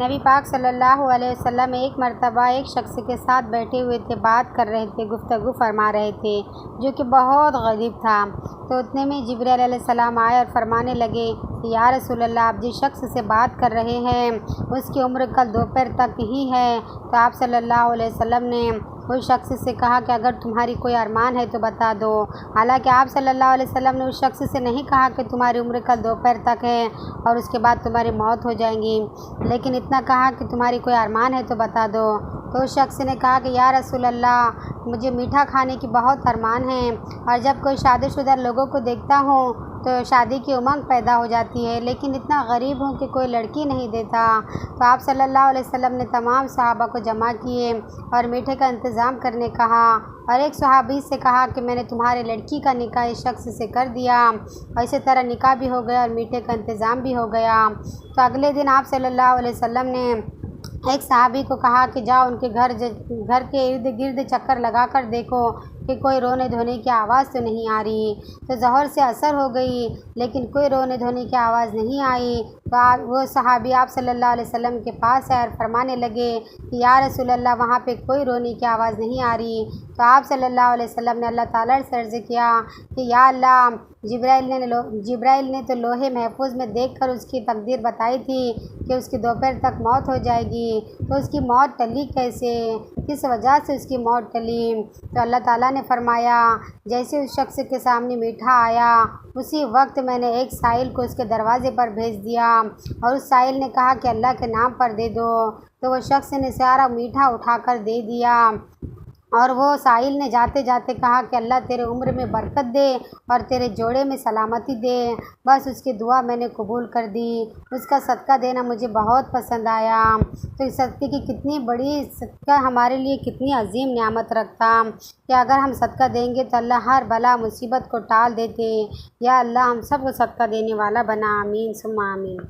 نبی پاک صلی اللہ علیہ وسلم ایک مرتبہ ایک شخص کے ساتھ بیٹھے ہوئے تھے، بات کر رہے تھے، گفتگو فرما رہے تھے، جو کہ بہت غریب تھا۔ تو اتنے میں جبرائیل علیہ السلام آئے اور فرمانے لگے کہ یا رسول اللہ، آپ جس شخص سے بات کر رہے ہیں اس کی عمر کل دوپہر تک ہی ہے۔ تو آپ صلی اللہ علیہ وسلم نے اس شخص سے کہا کہ اگر تمہاری کوئی ارمان ہے تو بتا دو۔ حالانکہ آپ صلی اللہ علیہ وسلم نے اس شخص سے نہیں کہا کہ تمہاری عمر کل دوپہر تک ہے اور اس کے بعد تمہاری موت ہو جائیں گی، لیکن اتنا کہا کہ تمہاری کوئی ارمان ہے تو بتا دو۔ تو اس شخص نے کہا کہ یا رسول اللہ، مجھے میٹھا کھانے کی بہت ارمان ہے، اور جب کوئی شادی شدہ لوگوں کو دیکھتا ہوں تو شادی کی امنگ پیدا ہو جاتی ہے، لیکن اتنا غریب ہوں کہ کوئی لڑکی نہیں دیتا۔ تو آپ صلی اللہ علیہ وسلم نے تمام صحابہ کو جمع کیے اور میٹھے کا انتظام کرنے کہا، اور ایک صحابی سے کہا کہ میں نے تمہارے لڑکی کا نکاح اس شخص سے کر دیا، اور اسی طرح نکاح بھی ہو گیا اور میٹھے کا انتظام بھی ہو گیا۔ تو اگلے دن آپ صلی اللہ علیہ وسلم نے ایک صحابی کو کہا کہ جاؤ ان کے گھر کے ارد گرد چکر لگا کر دیکھو کہ کوئی رونے دھونے کی آواز تو نہیں آ رہی۔ تو ظہر سے عصر ہو گئی لیکن کوئی رونے دھونے کی آواز نہیں آئی۔ تو وہ صحابی آپ صلی اللہ علیہ وسلم کے پاس آئے اور فرمانے لگے کہ یا رسول اللہ، وہاں پہ کوئی رونے کی آواز نہیں آ رہی۔ تو آپ صلی اللہ علیہ وسلم نے اللہ تعالیٰ سے عرض کیا کہ یا اللہ، جبرائیل نے تو لوح محفوظ میں دیکھ کر اس کی تقدیر بتائی تھی کہ اس کی دوپہر تک موت ہو جائے گی، تو اس کی موت ٹلی کیسے، کس وجہ سے اس کی موت ٹلی؟ تو اللہ تعالیٰ نے فرمایا، جیسے اس شخص کے سامنے میٹھا آیا اسی وقت میں نے ایک سائل کو اس کے دروازے پر بھیج دیا، اور اس سائل نے کہا کہ اللہ کے نام پر دے دو۔ تو وہ شخص نے سارا میٹھا اٹھا کر دے دیا، اور وہ سائل نے جاتے جاتے کہا کہ اللہ تیرے عمر میں برکت دے اور تیرے جوڑے میں سلامتی دے۔ بس اس کی دعا میں نے قبول کر دی۔ اس کا صدقہ دینا مجھے بہت پسند آیا۔ تو اس صدقے کی کتنی بڑی، صدقہ ہمارے لیے کتنی عظیم نعمت رکھتا کہ اگر ہم صدقہ دیں گے تو اللہ ہر بلا مصیبت کو ٹال دیتے۔ یا اللہ ہم سب کو صدقہ دینے والا بنا، آمین ثم آمین۔